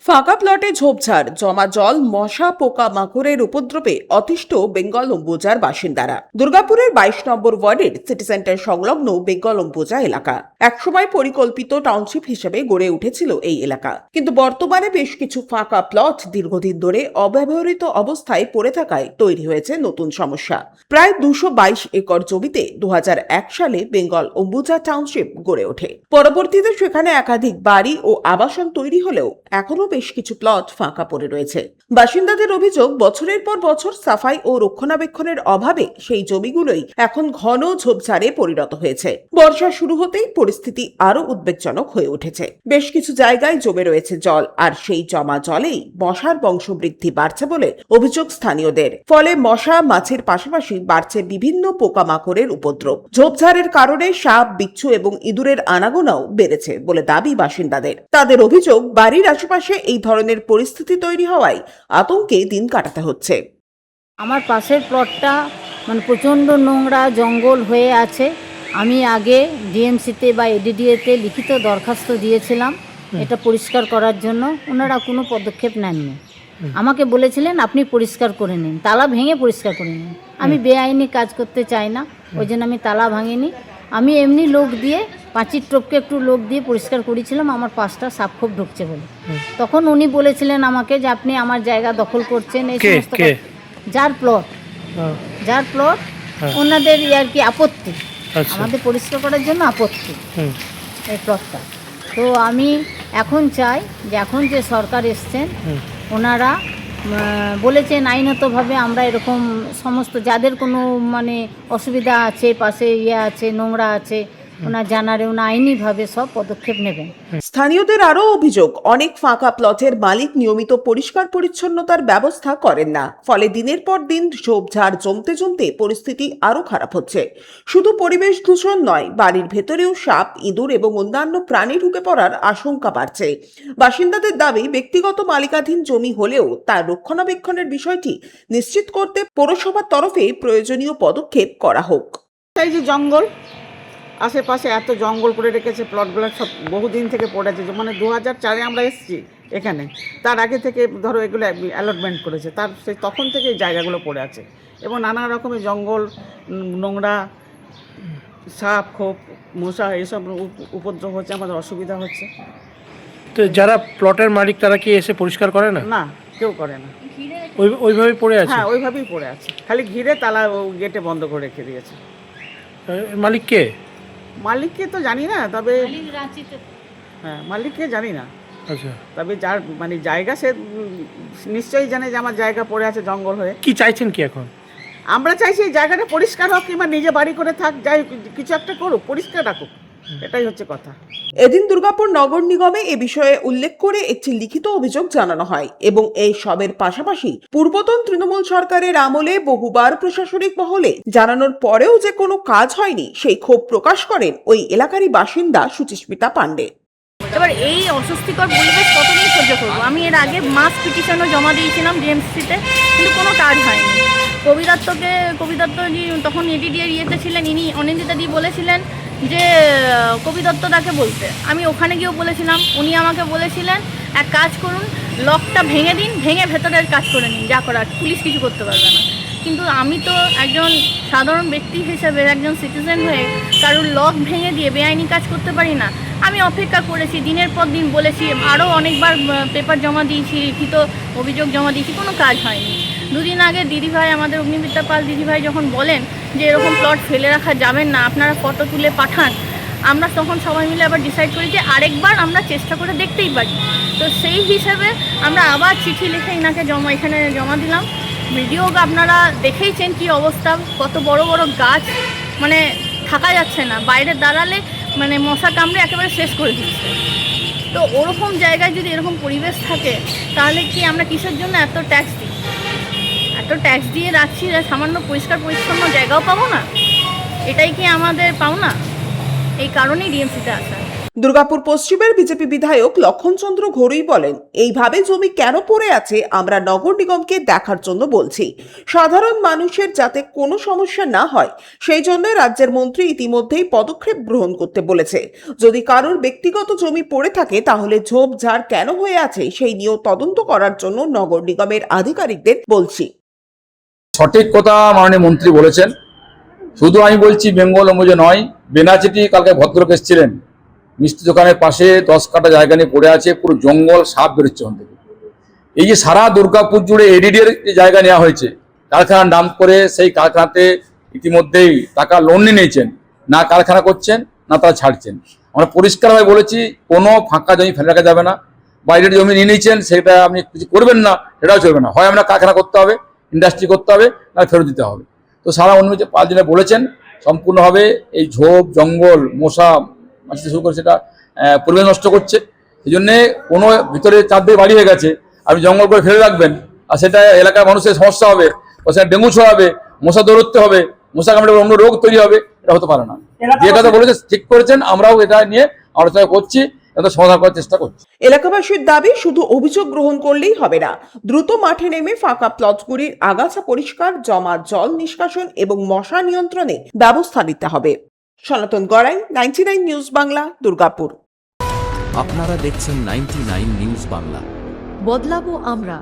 ফাঁকা প্লটে ঝোপঝাড়, জমা জল, মশা পোকা মাকড়ের উপদ্রবে অতিষ্ঠ বেঙ্গল অম্বুজার বাসিন্দারা। দুর্গাপুরের 22 নম্বর ওয়ার্ডের সিটি সেন্টার সংলগ্ন বেঙ্গল অম্বুজা এলাকা একসময় পরিকল্পিত টাউনশিপ হিসেবে গড়ে উঠেছিল এই এলাকা, কিন্তু বর্তমানে বেশ কিছু ফাঁকা প্লট দীর্ঘদিন ধরে অব্যবহৃত অবস্থায় পড়ে থাকায় তৈরি হয়েছে নতুন সমস্যা। প্রায় 222 একর জমিতে 2001 সালে বেঙ্গল অম্বুজা টাউনশিপ গড়ে ওঠে। পরবর্তীতে সেখানে একাধিক বাড়ি ও আবাসন তৈরি হলেও এখনো বেশ কিছু প্লট ফাঁকা পড়ে রয়েছে। বাসিন্দাদের অভিযোগ, বছরের পর বছর সাফাই ও রক্ষণাবেক্ষণের অভাবে সেই জমিগুলোই এখন ঘন ঝোপঝাড়ে পরিণত হয়েছে। বর্ষা শুরু হতেই পরিস্থিতি আরো উদ্বেগজনক হয়ে উঠেছে। বেশ কিছু জায়গায় জমে রয়েছে জল, আর সেই জমা জলেই মশার বংশবৃদ্ধি বাড়ছে বলে অভিযোগ স্থানীয়দের। ফলে মশা মাছের পাশাপাশি বাড়ছে বিভিন্ন পোকামাকড়ের উপদ্রব। ঝোপঝাড়ের কারণে সাপ, বিচ্ছু এবং ইঁদুরের আনাগোনাও বেড়েছে বলে দাবি বাসিন্দাদের। তাদের অভিযোগ, বাড়ির আশেপাশে এই ধরনের পরিস্থিতি তৈরি হওয়ায় আতঙ্কে দিন কাটাতে হচ্ছে। আমার পাশের প্লটটা প্রচণ্ড নোংরা জঙ্গল হয়ে আছে। আমি আগে ডিএমসিতে বা এডিডিএতে লিখিত দরখাস্ত দিয়েছিলাম এটা পরিষ্কার করার জন্য। ওনারা কোনো পদক্ষেপ নেননি। আমাকে বলেছিলেন আপনি পরিষ্কার করে নিন, তালা ভেঙে পরিষ্কার করে নিন। আমি বেআইনি কাজ করতে চাই না, ওই জন্য আমি তালা ভাঙিনি। আমি এমনি লোক দিয়ে পাঁচির টপকে একটু লোক দিয়ে পরিষ্কার করেছিলাম আমার পাশটা সাপ খুব ঢুকছে বলে। তখন উনি বলেছিলেন আমাকে যে আপনি আমার জায়গা দখল করছেন, এই সমস্ত যার প্লট ওনাদের আর কি আপত্তি, আমাদের পরিষ্কার করার জন্য আপত্তি এই প্লটটা। তো আমি এখন চাই যে এখন যে সরকার এসছেন ওনারা বলেছেন আইনতভাবে আমরা এরকম সমস্ত যাদের কোনো অসুবিধা আছে, পাশে আছে, নোংরা আছে, ওনার জানারে ওনা আইনিভাবে সব পদক্ষেপ নেবেন। স্থানীয়দের আরও অভিযোগ, অনেক ফাঁকা প্লটের মালিক নিয়মিত পরিষ্কার পরিচ্ছন্নতার ব্যবস্থা করেন না। ফলে দিনের পর দিন ঝোপঝাড় জমতে জমতে পরিস্থিতি আরো খারাপ হচ্ছে। শুধু পরিবেশ দূষণ নয়, বাড়ির ভেতরেও সাপ, ইঁদুর এবং অন্যান্য প্রাণী ঢুকে পড়ার আশঙ্কা বাড়ছে। বাসিন্দাদের দাবি, ব্যক্তিগত মালিকাধীন জমি হলেও তার রক্ষণাবেক্ষণের বিষয়টি নিশ্চিত করতে পৌরসভার তরফে প্রয়োজনীয় পদক্ষেপ করা হোক। এই যে জঙ্গল আশেপাশে এত জঙ্গল করে রেখেছে, প্লটগুলো সব বহুদিন থেকে পড়ে আছে। 2004-এ আমরা এসেছি এখানে, তার আগে থেকে ধরো এগুলো অ্যালটমেন্ট করেছে, তার সেই তখন থেকে এই জায়গাগুলো পড়ে আছে এবং নানা রকমের জঙ্গল, নোংরা, সাপ, খোপ, মশা এইসব উপদ্রব হচ্ছে, আমাদের অসুবিধা হচ্ছে। তো যারা প্লটের মালিক তারা কি এসে পরিষ্কার করে না? না, কেউ করে না, ওইভাবেই পড়ে আছে। হ্যাঁ, ওইভাবেই পড়ে আছে, খালি ঘিরে তালা গেটে বন্ধ করে রেখে দিয়েছে। মালিক কে? মালিককে তো জানি না, তবে হ্যাঁ মালিককে জানি না। আচ্ছা, তবে যার জায়গা সে নিশ্চয়ই জানে যে আমার জায়গা পড়ে আছে জঙ্গল হয়ে। কি চাইছেন কি এখন? আমরা চাইছি এই জায়গাটা পরিষ্কার হোক, কিংবা নিজে বাড়ি করে থাক, যাই কিছু একটা করুক, পরিষ্কার রাখুক, এটাই হচ্ছে কথা। এদিন দুর্গাপুর নগর নিগমে এ বিষয়ে উল্লেখ করে একটি লিখিত অভিযোগ জানানো হয় এবং এই সবের পাশাপাশি পূর্বতন তৃণমূল সরকারের আমলে বহুবার প্রশাসনিক মহলে জানানোর পরেও যে কোনো কাজ হয়নি, সেই ক্ষোভ প্রকাশ করেন ওই এলাকারই বাসিন্দা সুচিস্মিতা পাণ্ডে। এবার এই অস্বস্তিকর পরিবেশ কতদিন সহ্য করবো? আমি এর আগে মাস পিটিশনও জমা দিয়েছিলাম ডিএমসিতে, কিন্তু কোনো কাজ হয়নি। কবি দত্তজি তখন এডিডিএর ইয়েতে ছিলেন, ইনি অনিন্দিতাদি বলেছিলেন যে কবি দত্তদাকে বলতে। আমি ওখানে গিয়েও বলেছিলাম, উনি আমাকে বলেছিলেন এক কাজ করুন, লকটা ভেঙে দিন, ভেঙে ভেতরের কাজ করে নিন, যা করার, পুলিশ কিছু করতে পারবে না। কিন্তু আমি তো একজন সাধারণ ব্যক্তি হিসেবে, একজন সিটিজেন হয়ে কারোর লক ভেঙে দিয়ে বেআইনি কাজ করতে পারি না। আমি অপেক্ষা করেছি, দিনের পর দিন বলেছি, আরও অনেকবার পেপার জমা দিয়েছি, লিখিত অভিযোগ জমা দিয়েছি, কোনো কাজ হয়নি। দুদিন আগে দিদিভাই, আমাদের অগ্নিমিত্রা পাল দিদিভাই যখন বলেন যে এরকম প্লট ফেলে রাখা যাবেন না, আপনারা ফটো তুলে পাঠান, আমরা তখন সবাই মিলে আবার ডিসাইড করি যে আরেকবার আমরা চেষ্টা করে দেখতেই পারি। তো সেই হিসেবে আমরা আবার চিঠি লিখে এনাকে এখানে জমা দিলাম। ভিডিও আপনারা দেখেইছেন কি অবস্থা, কত বড় বড় গাছ, থাকা যাচ্ছে না, বাইরে দাঁড়ালে মশা কামড়ে একেবারে শেষ করে দিচ্ছে। তো ওরকম জায়গায় যদি এরকম পরিবেশ থাকে, তাহলে কি আমরা কিসের জন্য এত ট্যাক্স দিই? এত ট্যাক্স দিয়ে রাখছি, সামান্য পরিষ্কার পরিচ্ছন্ন জায়গাও পাবো না, এটাই কি আমাদের পাও না? এই কারণেই ডিএমসিতে আসা। দুর্গাপুর পশ্চিমের বিজেপি বিধায়ক লক্ষণচন্দ্র ঘড়ুই বলেন, এইভাবে জমি কেন পড়ে আছে আমরা নগর নিগমকে দেখার জন্য বলছি। সাধারণ মানুষের যাতে কোনো সমস্যা না হয় সেই জন্য রাজ্যের মন্ত্রী ইতিমধ্যেই পদক্ষেপ গ্রহণ করতে বলেছে। যদি কারোর ব্যক্তিগত জমি পড়ে থাকে তাহলে ঝোপঝাড় কেন হয়ে আছে সেই নিয়েও তদন্ত করার জন্য নগর নিগমের আধিকারিকদের বলছি। সঠিক কথা মাননীয় মন্ত্রী বলেছেন। শুধু আমি বলছি বেঙ্গল অম্বুজা নয়, বেনাচিটি কালকে ভদ্রলোক এসেছিলেন, মিষ্টি দোকানের পাশে 10 কাঠা জায়গা নিয়ে পড়ে আছে, পুরো জঙ্গল, সাপ বেরোচ্ছে ওখান থেকে। এই যে সারা দুর্গাপুর জুড়ে এডিডির জায়গা নেওয়া হয়েছে কারখানার নাম করে, সেই কারখানাতে ইতিমধ্যেই টাকা লোন নিয়ে নিয়েছেন, না কারখানা করছেন না তারা ছাড়ছেন। আমরা পরিষ্কারভাবে বলেছি কোনো ফাঁকা জমি ফেলে রাখা যাবে না। বাইরের জমি নিয়ে নিয়েছেন সেটা আপনি কিছু করবেন না, সেটাও চলবে না। হয় আমরা কারখানা করতে হবে, ইন্ডাস্ট্রি করতে হবে, না ফেরত দিতে হবে। তো সারা অনুমতি 5 দিনে বলেছেন সম্পূর্ণভাবে এই ঝোপ জঙ্গল মশা মাছি শুরু করে সেটা পরিবেশ নষ্ট করছে। এই জন্যে কোনো ভিতরে চারদিকে বাড়ি হয়ে গেছে, আপনি জঙ্গল করে ফেলে রাখবেন আর সেটা এলাকার মানুষের সমস্যা হবে, সেটা ডেঙ্গু ছড়াবে, মশা দৌড়তে হবে, মশা কামড়ে অন্য রোগ তৈরি হবে, এটা হতে পারে না। যে কথা বলেছে ঠিক করেছেন, আমরাও এটা নিয়ে আলোচনা করছি, এটা সমাধান করার চেষ্টা করছি। এলাকাবাসীর দাবি শুধু অভিযোগ গ্রহণ করলেই হবে না, দ্রুত মাঠে নেমে ফাঁকা প্লটগুলির আগাছা পরিষ্কার, জমা জল নিষ্কাশন এবং মশা নিয়ন্ত্রণে ব্যবস্থা নিতে হবে। সনাতন গড়াই, 99 নিউজ বাংলা, দুর্গাপুর। আপনারা দেখছেন 99 নিউজ বাংলা। বদলাবো আমরা।